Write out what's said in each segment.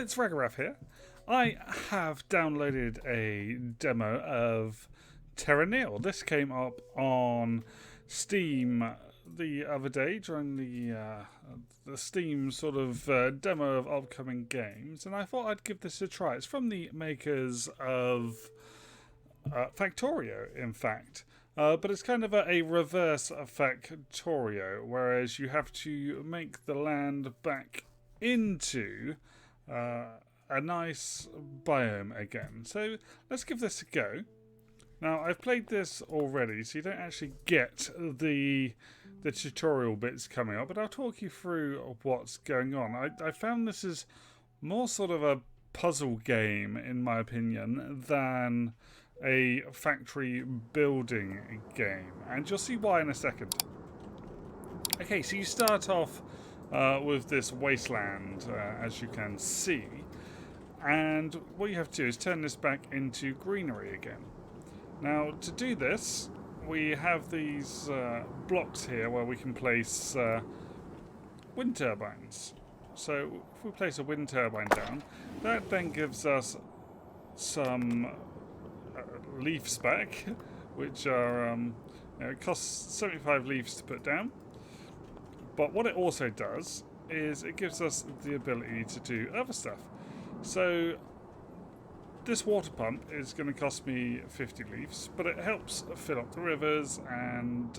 it's Ragarath here. I have downloaded a demo of Terra Nill. This came up on Steam the other day during the Steam sort of demo of upcoming games, and I thought I'd give this a try. It's from the makers of Factorio, in fact. But it's kind of a reverse Factorio, whereas you have to make the land back into a nice biome again. So let's give this a go. Now, I've played this already, so you don't actually get the tutorial bits coming up, but I'll talk you through what's going on. I found this is more sort of a puzzle game, in my opinion, than a factory building game, and you'll see why in a second. Okay, so you start off with this wasteland, as you can see, and what you have to do is turn this back into greenery again. Now, to do this, we have these blocks here where we can place wind turbines. So if we place a wind turbine down, that then gives us some leaves back, which are it costs 75 leaves to put down. But what it also does is it gives us the ability to do other stuff. So this water pump is going to cost me 50 leaves, but it helps fill up the rivers and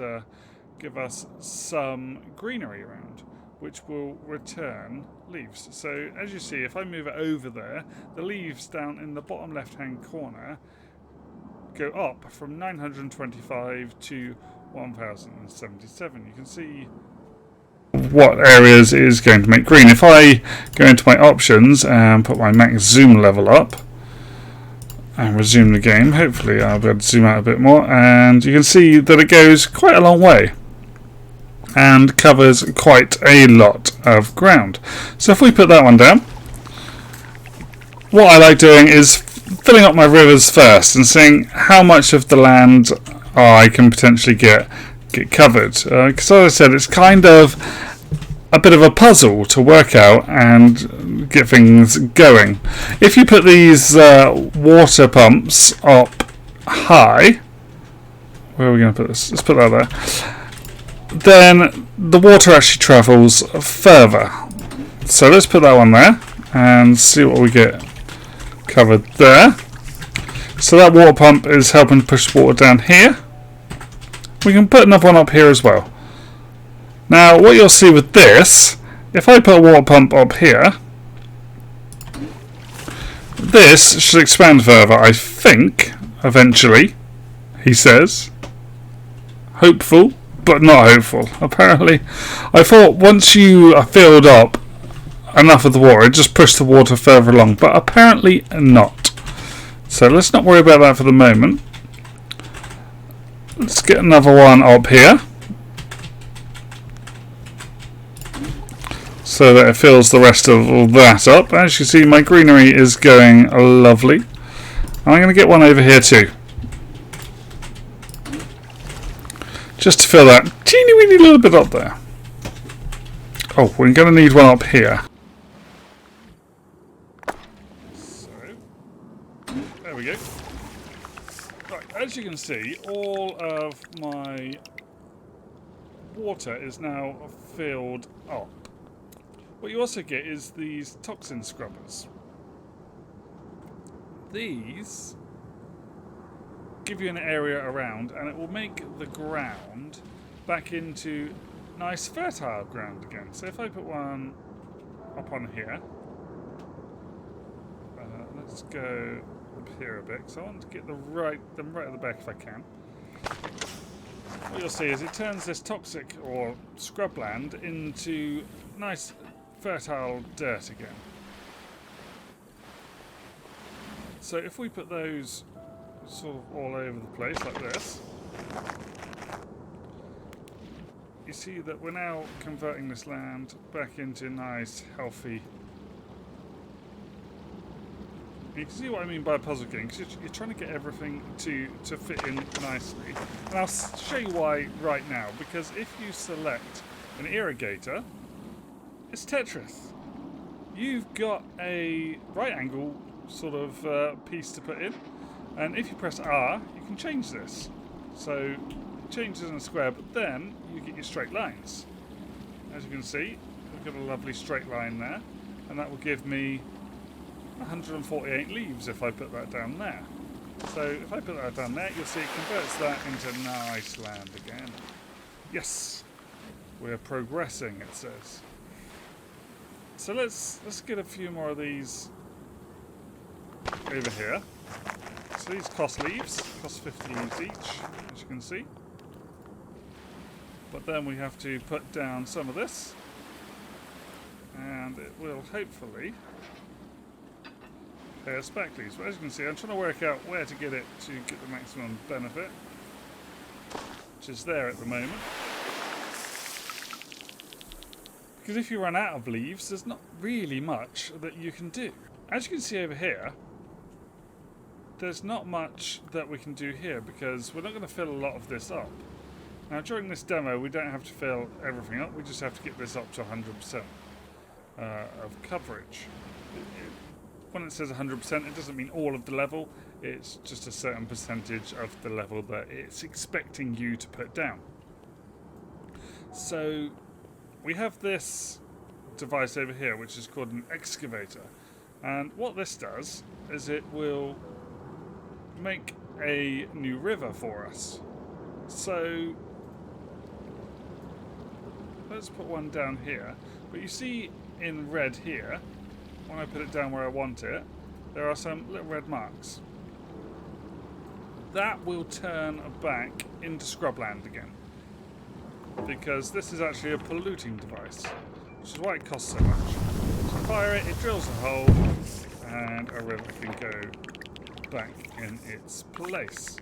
give us some greenery around, which will return leaves. So as you see, if I move it over there, the leaves down in the bottom left hand corner go up from 925 to 1077. You can see what areas it is going to make green. If I go into my options and put my max zoom level up and resume the game, hopefully I'll be able to zoom out a bit more, and you can see that it goes quite a long way and covers quite a lot of ground. So if we put that one down, what I like doing is filling up my rivers first and seeing how much of the land I can potentially get covered. Because as I said, it's kind of a bit of a puzzle to work out and get things going. If you put these water pumps up high, where are we going to put this? Let's put that there. Then the water actually travels further. So let's put that one there and see what we get covered there. So that water pump is helping push water down here. We can put another one up here as well. Now what you'll see with this, if I put a water pump up here, this should expand further, I think, eventually, he says. Hopeful, but not hopeful. Apparently, I thought once you are filled up enough of the water, it just pushed the water further along, but apparently not. So let's not worry about that for the moment. Let's get another one up here so that it fills the rest of all that up. As you see, my greenery is going lovely. And I'm going to get one over here too, just to fill that teeny weeny little bit up there. Oh, we're going to need one up here. So, there we go. Right, as you can see, all of my water is now filled up. What you also get is these toxin scrubbers. These give you an area around, and it will make the ground back into nice fertile ground again. So if I put one up on here, let's go up here a bit, because I want to get them right at the back if I can. What you'll see is it turns this toxic or scrubland into nice fertile dirt again. So if we put those sort of all over the place like this, you see that we're now converting this land back into nice, healthy. You can see what I mean by a puzzle game, because you're trying to get everything to fit in nicely. And I'll show you why right now, because if you select an irrigator, it's Tetris. you've got a right angle sort of piece to put in, and if you press R, you can change this. So it changes in a square, but then you get your straight lines. As you can see, we've got a lovely straight line there, and that will give me 148 leaves if I put that down there. So if I put that down there, you'll see it converts that into nice land again. Yes, we're progressing, it says. So let's get a few more of these over here. So these cost leaves, cost 50 leaves each, as you can see. But then we have to put down some of this, and it will hopefully pay us back leaves. But as you can see, I'm trying to work out where to get it to get the maximum benefit, which is there at the moment. Because if you run out of leaves, there's not really much that you can do. As you can see over here, there's not much that we can do here because we're not going to fill a lot of this up. Now during this demo we don't have to fill everything up, we just have to get this up to 100% of coverage. When it says 100%, it doesn't mean all of the level, it's just a certain percentage of the level that it's expecting you to put down. So we have this device over here which is called an excavator, and what this does is it will make a new river for us. So let's put one down here, but you see in red here, when I put it down where I want it, there are some little red marks. That will turn back into scrubland again, because this is actually a polluting device, which is why it costs so much. So fire it, it drills a hole, and a river can go back in its place.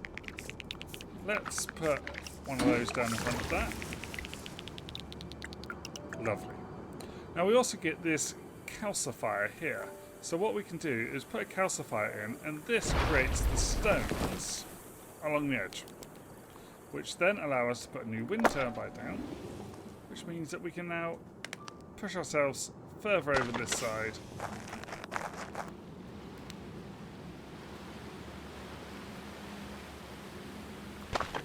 Let's put one of those down in front of that. Lovely. Now we also get this calcifier here. So what we can do is put a calcifier in, and this creates the stones along the edge, which then allow us to put a new wind turbine down, which means that we can now push ourselves further over this side.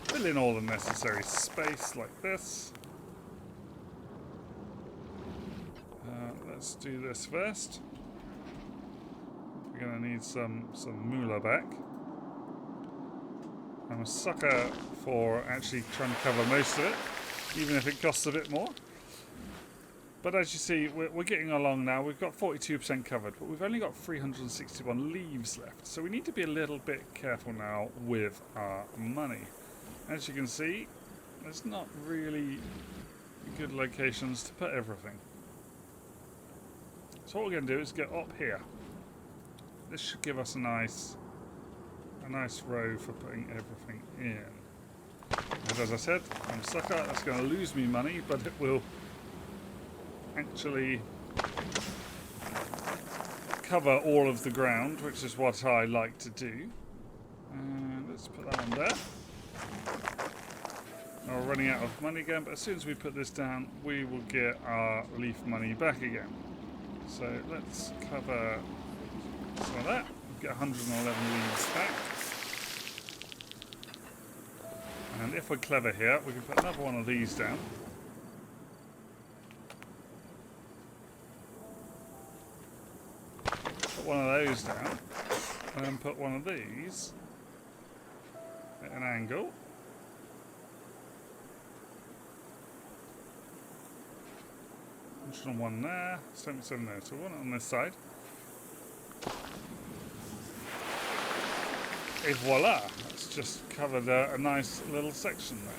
Fill in all the necessary space like this. Let's do this first. We're going to need some moolah back. I'm a sucker for actually trying to cover most of it, even if it costs a bit more. But as you see, we're getting along now. We've got 42% covered, but we've only got 361 leaves left. So we need to be a little bit careful now with our money. As you can see, there's not really good locations to put everything. So what we're going to do is get up here. This should give us a nice row for putting everything in. And as I said, I'm a sucker. That's going to lose me money, but it will actually cover all of the ground, which is what I like to do. And let's put that on there. Now we're running out of money again, but as soon as we put this down, we will get our leaf money back again. So let's cover some of that. We'll get 111 leaves back. And if we're clever here, we can put another one of these down. Put one of those down. And then put one of these at an angle. One there, 77 there, so one on this side. Et voila! That's just covered a nice little section there.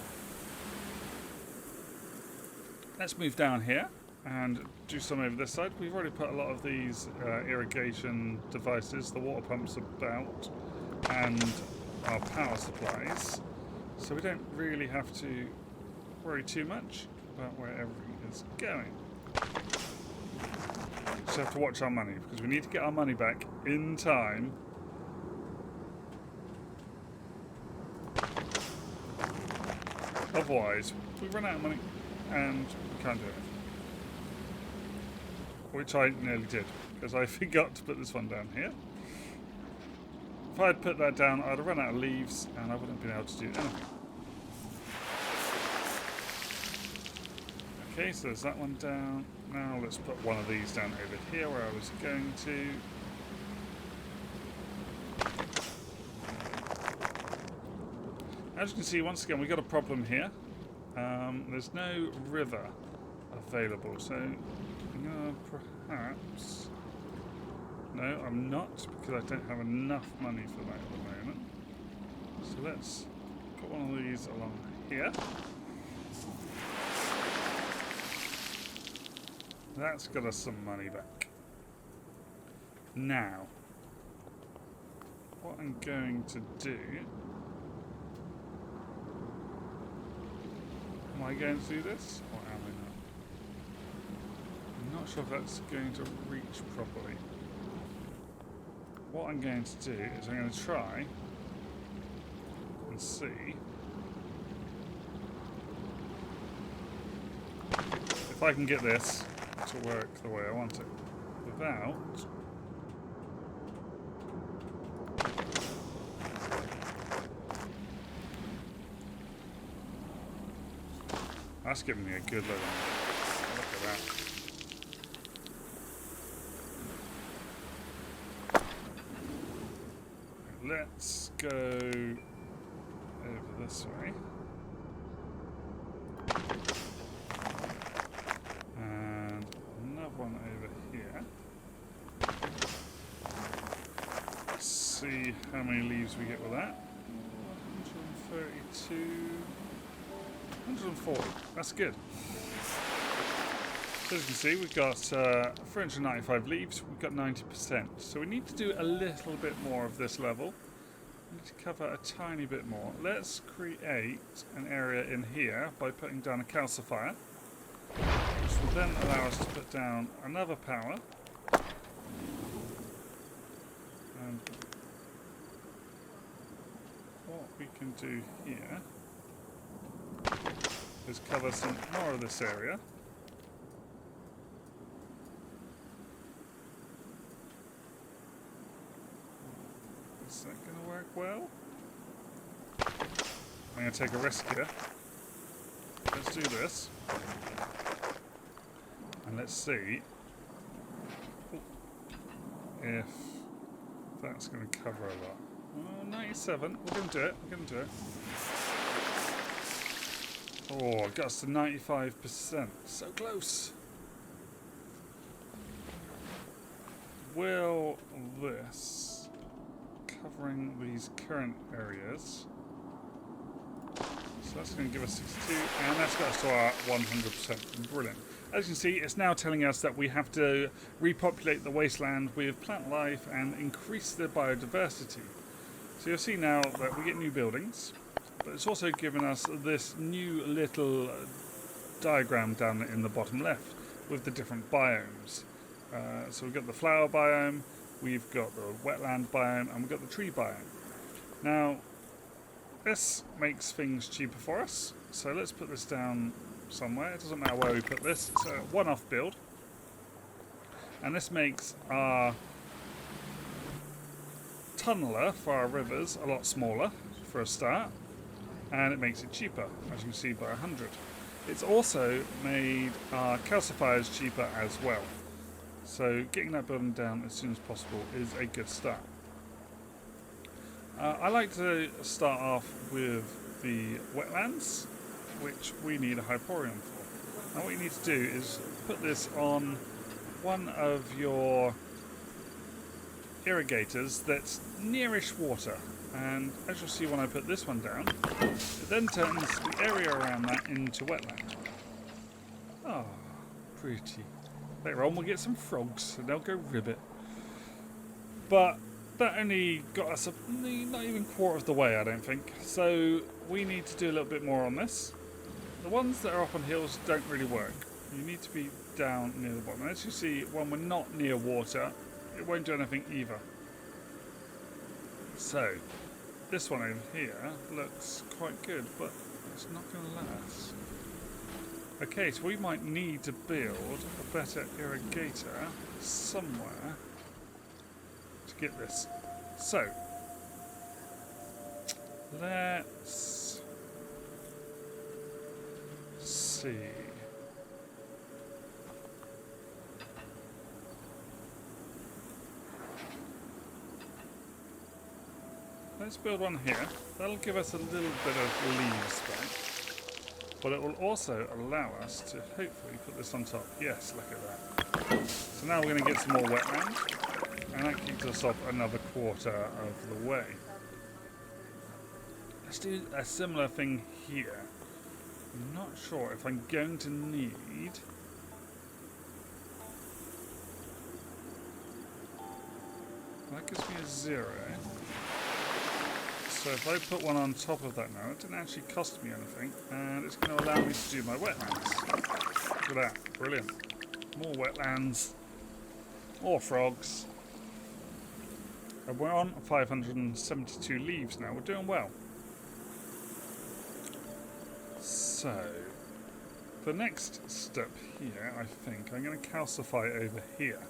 Let's move down here and do some over this side. We've already put a lot of these irrigation devices, the water pumps about, and our power supplies. So we don't really have to worry too much about where everything is going. Just have to watch our money, because we need to get our money back in time. Otherwise, we run out of money and we can't do which I nearly did, because I forgot to put this one down here. If I had put that down, I'd have run out of leaves, and I wouldn't have been able to do anything. Okay, so there's that one down. Now let's put one of these down over here where I was going to. As you can see, once again, we've got a problem here. There's no river available, so perhaps... No, I'm not, because I don't have enough money for that at the moment. So let's put one of these along here. That's got us some money back. Now, what I'm going to do... Am I going to do this, or am I not? I'm not sure if that's going to reach properly. What I'm going to do is I'm going to try and see if I can get this to work the way I want it without that's giving me a good look. Look at that. Let's go over this way. And another one over here. Let's see how many leaves we get with that. 132. 140. That's good. So as you can see, we've got 395 leaves. We've got 90%. So we need to do a little bit more of this level. We need to cover a tiny bit more. Let's create an area in here by putting down a calcifier, which will then allow us to put down another power. And what we can do here is cover some more of this area. Is that going to work well? I'm going to take a risk here. Let's do this. And let's see if that's going to cover a lot. Well, 97. We're going to do it. We're going to do it. Oh, it got us to 95%. So close. Will this, covering these current areas, so that's going to give us 62, and that's got us to our 100%. Brilliant. As you can see, it's now telling us that we have to repopulate the wasteland with plant life and increase the biodiversity. So you'll see now that we get new buildings. But it's also given us this new little diagram down in the bottom left with the different biomes. So we've got the flower biome, we've got the wetland biome, and we've got the tree biome. Now, this makes things cheaper for us. So let's put this down somewhere. It doesn't matter where we put this. It's a one-off build. And this makes our tunneler for our rivers a lot smaller for a start. And it makes it cheaper, as you can see, by 100. It's also made our calcifiers cheaper as well. So getting that building down as soon as possible is a good start. I like to start off with the wetlands, which we need a Hyporion for. Now what you need to do is put this on one of your irrigators that's nearish water. And as you'll see when I put this one down, it then turns the area around that into wetland. Oh, pretty. Later on we'll get some frogs and they'll go ribbit. But that only got us not even quarter of the way, I don't think. So we need to do a little bit more on this. The ones that are up on hills don't really work. You need to be down near the bottom. As you see, when we're not near water, it won't do anything either. So this one over here looks quite good, but it's not going to last. Okay, so we might need to build a better irrigator somewhere to get this. So, let's see. Let's build one here. That'll give us a little bit of leaves back. But it will also allow us to hopefully put this on top. Yes, look at that. So now we're going to get some more wetland. And that keeps us off another quarter of the way. Let's do a similar thing here. I'm not sure if I'm going to need... That gives me a 0. So if I put one on top of that now, it didn't actually cost me anything, and it's going to allow me to do my wetlands. Look at that, brilliant. More wetlands, more frogs. And we're on 572 leaves now, we're doing well. So, the next step here, I think, I'm going to calcify over here.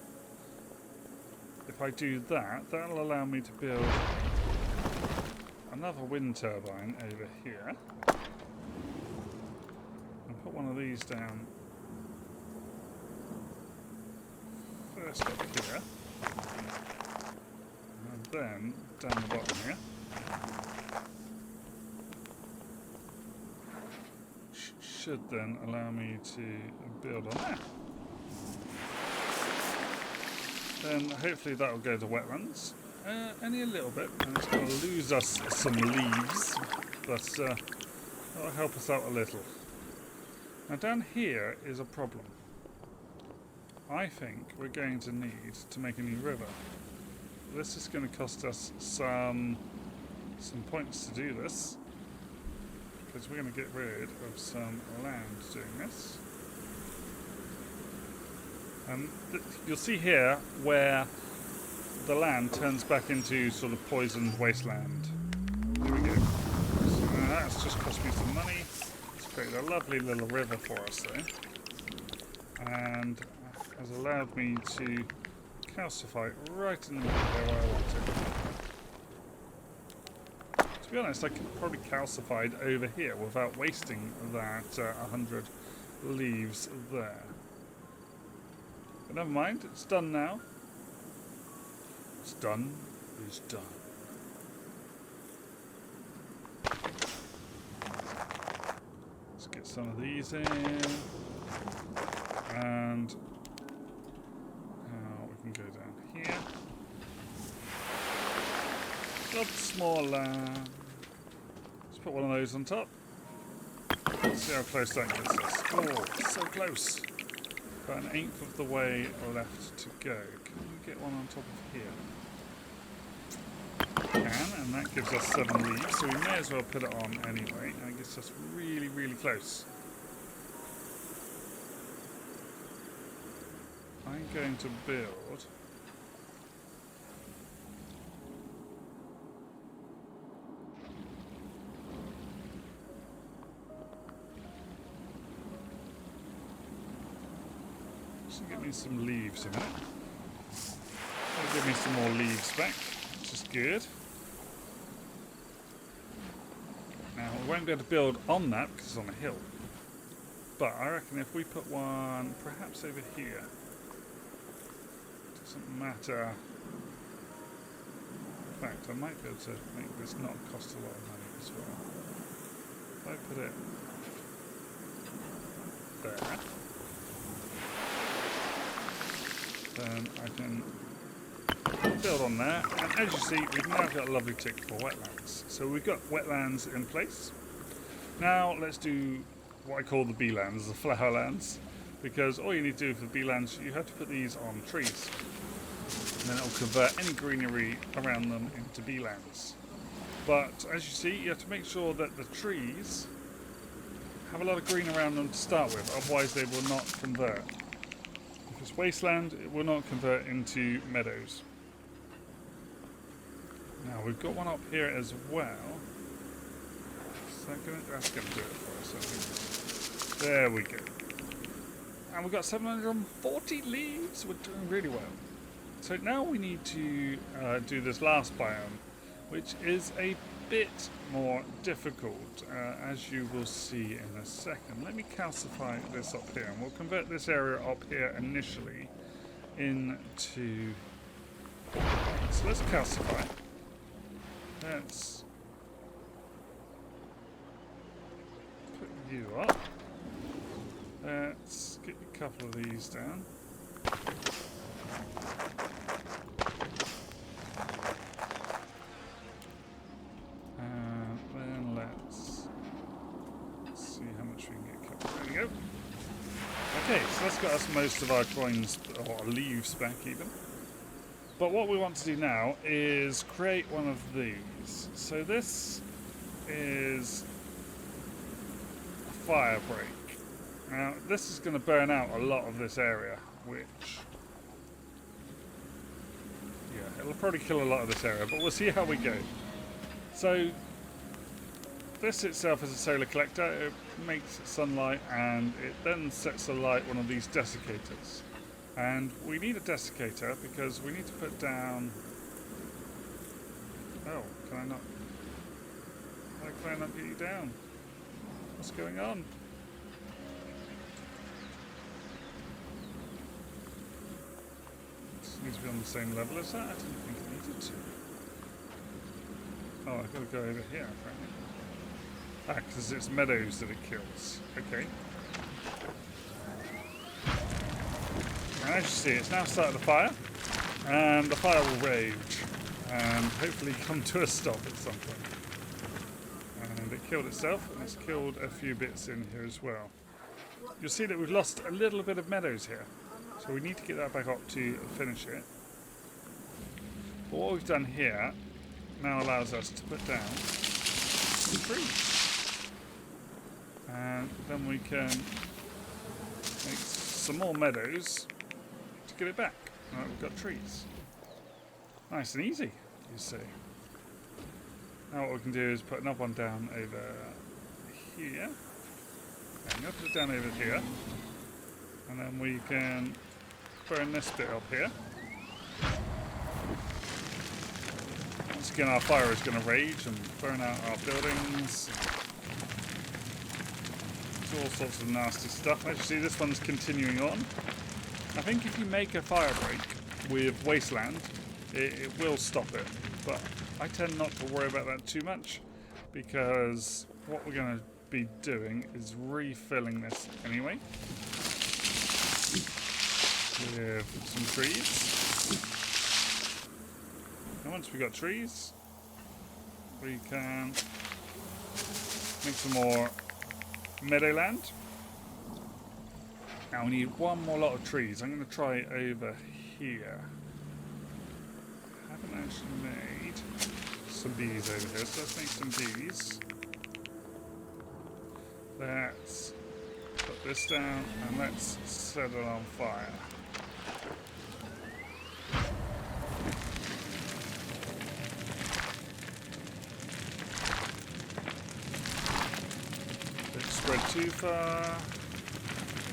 If I do that, that'll allow me to build another wind turbine over here, and put one of these down first up here, and then down the bottom here. Should then allow me to build on that. Then hopefully that will go to wetlands. Only a little bit, and it's going to lose us some leaves, but that'll help us out a little. Now down here is a problem. I think we're going to need to make a new river. This is going to cost us some points to do this, because we're going to get rid of some land doing this. And you'll see here where the land turns back into sort of poisoned wasteland. There we go. So that's just cost me some money. It's created a lovely little river for us though. And has allowed me to calcify right in the middle there where I want it. To be honest, I could probably calcify it over here without wasting that 100 leaves there. But never mind, it's done now. It's done is done. Let's get some of these in. And now we can go down here. Lots more land. Let's put one of those on top. Let's see how close that gets us. Oh, so close. About an eighth of the way left to go. Can we get one on top of here? Can, and that gives us 7 leaves, so we may as well put it on anyway, and it gets us really, really close. I'm going to build just give me some leaves in it. That'll give me some more leaves back, which is good. Now, we won't be able to build on that because it's on a hill. But I reckon if we put one perhaps over here, doesn't matter. In fact, I might be able to make this not cost a lot of money as well. If I put it there, then I can build on there, and as you see, we've now got a lovely tick for wetlands. So we've got wetlands in place. Now let's do what I call the B-lands, the flower lands, because all you need to do for the B-lands, you have to put these on trees, and then it will convert any greenery around them into B-lands. But as you see, you have to make sure that the trees have a lot of green around them to start with, otherwise they will not convert. If it's wasteland, it will not convert into meadows. Now we've got one up here as well. That's going to do it for us, I think. There we go. And we've got 740 leaves. We're doing really well. So now we need to do this last biome, which is a bit more difficult, as you will see in a second. Let me calcify this up here, and we'll convert this area up here initially into... So let's calcify. Let's put you up. Let's get a couple of these down. And then let's see how much we can get cut. There we go. Okay, so that's got us most of our coins, or leaves back even. But what we want to do now is create one of these. So this is a fire break. Now this is going to burn out a lot of this area, which, yeah, it'll probably kill a lot of this area, but we'll see how we go. So this itself is a solar collector. It makes sunlight and it then sets alight one of these desiccators. And we need a desiccator because we need to put down... Oh, can I not... Why can I not get you down? What's going on? This needs to be on the same level as that? I didn't think it needed to. Oh, I've got to go over here, apparently. Ah, because it's meadows that it kills. Okay. And as you see, it's now started a fire, and the fire will rage, and hopefully come to a stop at some point. And it killed itself, and it's killed a few bits in here as well. You'll see that we've lost a little bit of meadows here, so we need to get that back up to finish it. But what we've done here now allows us to put down some trees. And then we can make some more meadows to get it back. Right, we've got trees. Nice and easy, you see. Now what we can do is put another one down over here. And we'll put it down over here. And then we can burn this bit up here. Once again, our fire is going to rage and burn out our buildings. All sorts of nasty stuff. As you see, this one's continuing on. I think if you make a fire break with Wasteland, it will stop it. But I tend not to worry about that too much, because what we're going to be doing is refilling this anyway with some trees. And once we've got trees, we can make some more meadowland. Now we need one more lot of trees. I'm going to try over here. I haven't actually made some bees over here, so let's make some bees. Let's put this down and let's set it on fire. Spread too far.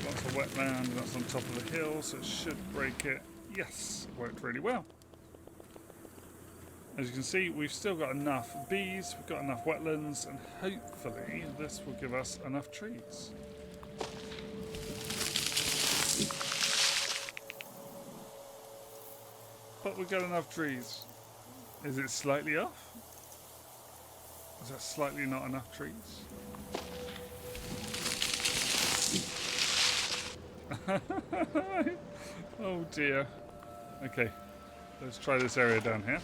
Lots of wetland, that's on top of the hill, so it should break it. Yes, it worked really well. As you can see, we've still got enough bees, we've got enough wetlands, and hopefully this will give us enough trees. But we've got enough trees. Is it slightly off? Is that slightly not enough trees? Oh dear. Okay, let's try this area down here.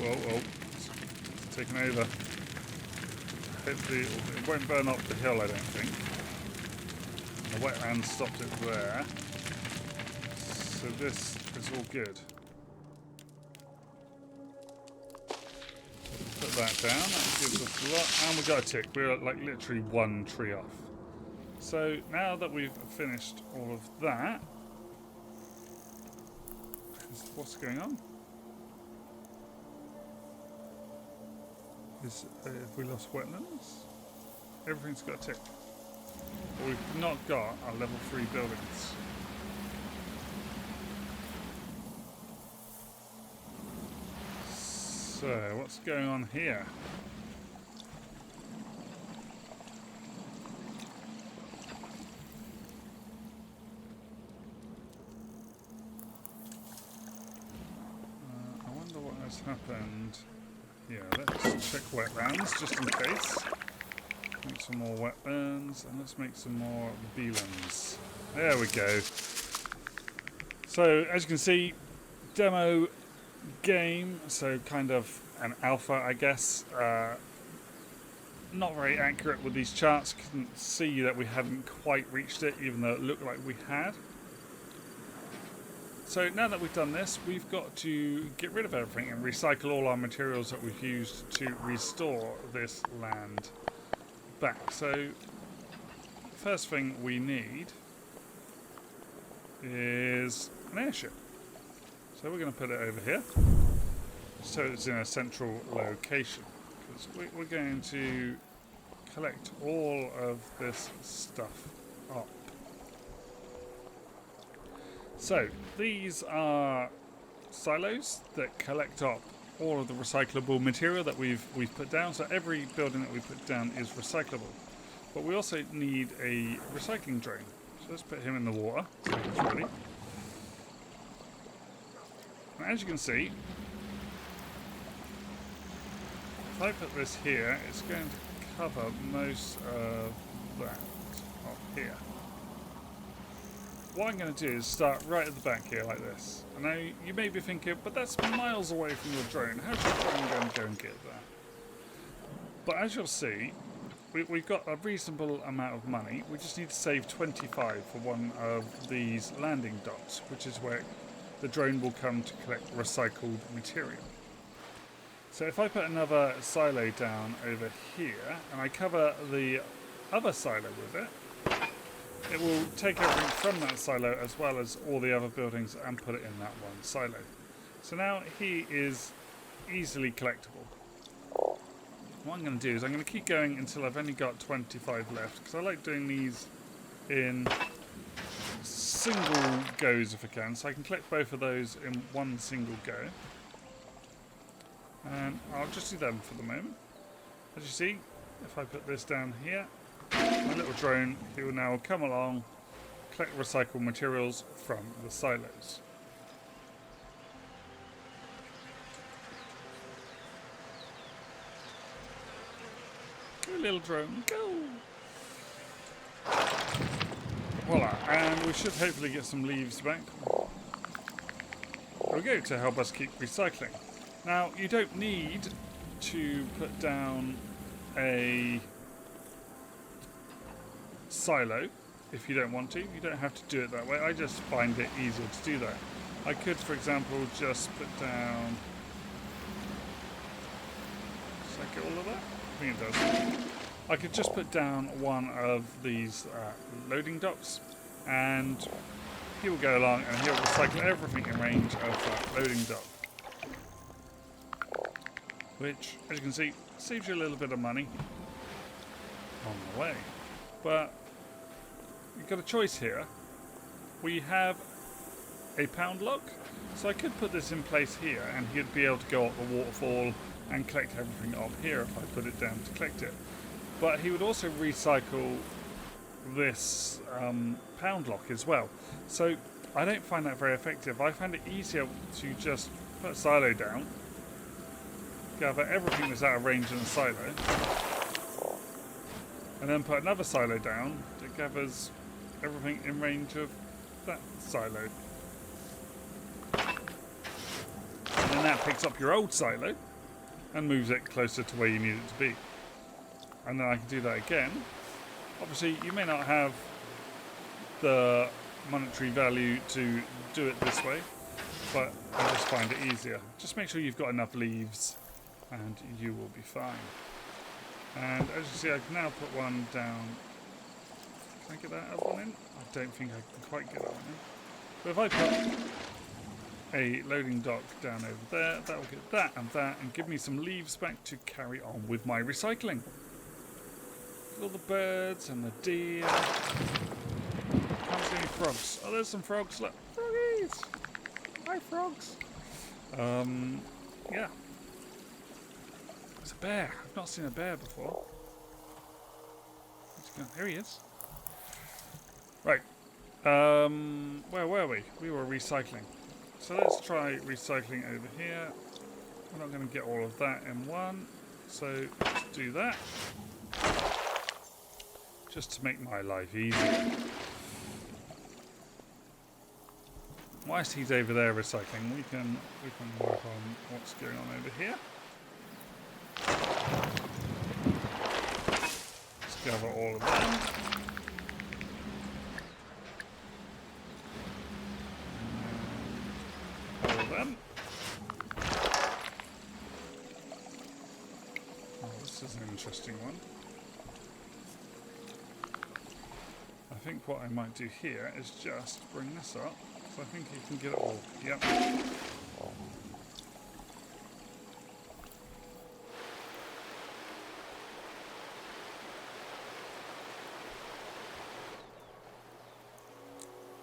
Oh, it's taken over. Hopefully it won't burn up the hill, I don't think. The wetland stopped it there. So this is all good. Put that down, that gives us a lot, and we got a tick. We're like literally one tree off. So now that we've finished all of that, what's going on? Have we lost wetlands? Everything's got a tick. But we've not got our level 3 buildings. So, what's going on here? I wonder what has happened. Yeah, let's check wetlands just in case. Make some more wetlands and let's make some more beelands. There we go. So, as you can see, demo game, so kind of an alpha, I guess. Not very accurate with these charts. Couldn't see that we hadn't quite reached it, even though it looked like we had. So now that we've done this, we've got to get rid of everything and recycle all our materials that we've used to restore this land back. So first thing we need is an airship. So we're going to put it over here, so it's in a central location, because we're going to collect all of this stuff up. So these are silos that collect up all of the recyclable material that we've put down. So every building that we put down is recyclable, but we also need a recycling drone. So let's put him in the water so he's ready. And as you can see, if I put this here, it's going to cover most of that up here. What I'm going to do is start right at the back here like this. I know you may be thinking, but that's miles away from your drone. How's your drone going to go and get that? But as you'll see, we've got a reasonable amount of money. We just need to save 25 for one of these landing docks, which is where the drone will come to collect recycled material. So if I put another silo down over here, and I cover the other silo with it, it will take everything from that silo as well as all the other buildings and put it in that one silo. So now he is easily collectible. What I'm going to do is I'm going to keep going until I've only got 25 left, because I like doing these in single goes if I can, so I can collect both of those in one single go. And I'll just do them for the moment. As you see, if I put this down here, my little drone, he will now come along, collect recycled materials from the silos. Go little drone, go! Voila, and we should hopefully get some leaves back. There we go, to help us keep recycling. Now, you don't need to put down a silo if you don't want to. You don't have to do it that way. I just find it easier to do that. I could, for example, just put down... Does that get all of that? I think it does. I could just put down one of these loading docks, and he will go along and he'll recycle everything in range of that loading dock. Which, as you can see, saves you a little bit of money on the way. But you've got a choice here. We have a pound lock, so I could put this in place here and he'd be able to go up the waterfall and collect everything up here if I put it down to collect it. But he would also recycle this pound lock as well. So I don't find that very effective. I find it easier to just put a silo down, gather everything that's out of range in a silo, and then put another silo down that gathers everything in range of that silo. And then that picks up your old silo and moves it closer to where you need it to be. And then I can do that again. Obviously, you may not have the monetary value to do it this way, but I just find it easier. Just make sure you've got enough leaves and you will be fine. And as you see, I can now put one down. Can I get that other one in? I don't think I can quite get that one in. But if I put a loading dock down over there. That will get that and give me some leaves back to carry on with my recycling. All the birds and the deer. Can't see any frogs. Oh, there's some frogs. Look, froggies. Hi, frogs. Yeah. There's a bear. I've not seen a bear before. There he is. Right. Where were we? We were recycling. So let's try recycling over here. We're not going to get all of that in one. So let's do that. Just to make my life easier. Whilst he's over there recycling, we can work on what's going on over here. Let's gather all of them. All of them. Oh, this is an interesting one. I think what I might do here is just bring this up. So I think you can get it all. Yep.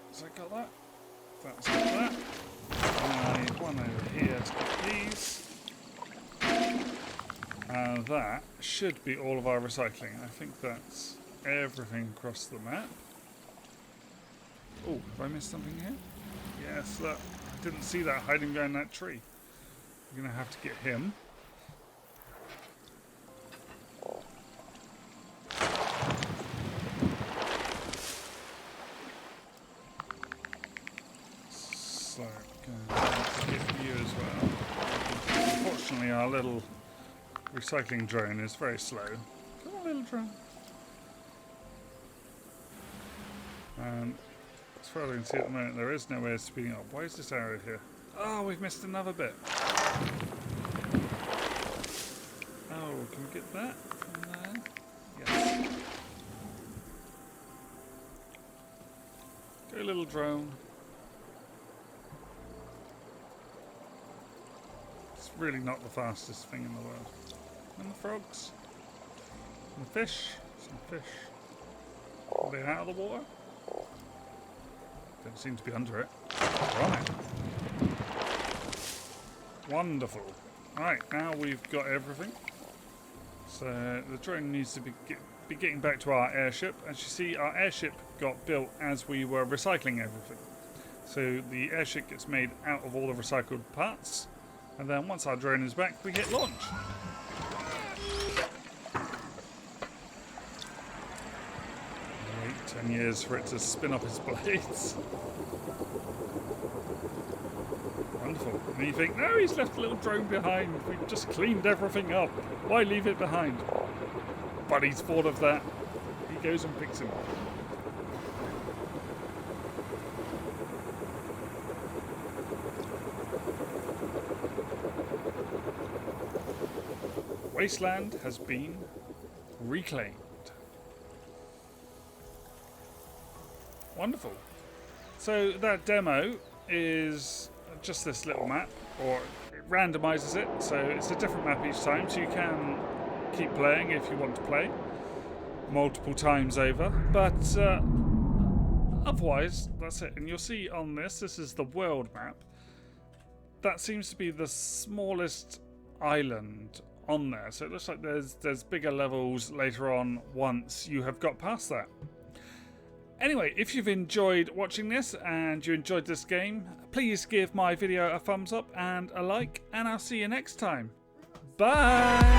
Has that got that? That's got that. I need one over here to get these. And that should be all of our recycling. I think that's everything across the map. Oh, have I missed something here? Yes, that, I didn't see that hiding behind that tree. I'm going to have to get him. So, going to have to get you as well. Unfortunately, our little recycling drone is very slow. Come on, little drone. As far as I can see at the moment, there is no way of speeding up. Why is this arrow here? Oh, we've missed another bit. Oh, can we get that from there? Yes. Go, little drone. It's really not the fastest thing in the world. And the frogs. And the fish. Some fish. Are they out of the water? Don't seem to be under it. Right. Wonderful. Right, now we've got everything. So the drone needs to be getting back to our airship. As you see, our airship got built as we were recycling everything. So the airship gets made out of all the recycled parts. And then once our drone is back, we hit launch. Wait 10 years for it to spin off its blades. Wonderful. And you think, no, he's left a little drone behind. We've just cleaned everything up. Why leave it behind? But he's thought of that. He goes and picks him up. Wasteland has been reclaimed. Wonderful. So that demo is just this little map, or it randomizes it, so it's a different map each time, so you can keep playing if you want to play multiple times over, but otherwise that's it. And you'll see on this is the world map. That seems to be the smallest island on there, so it looks like there's bigger levels later on once you have got past that. Anyway, if you've enjoyed watching this and you enjoyed this game, please give my video a thumbs up and a like, and I'll see you next time. Bye!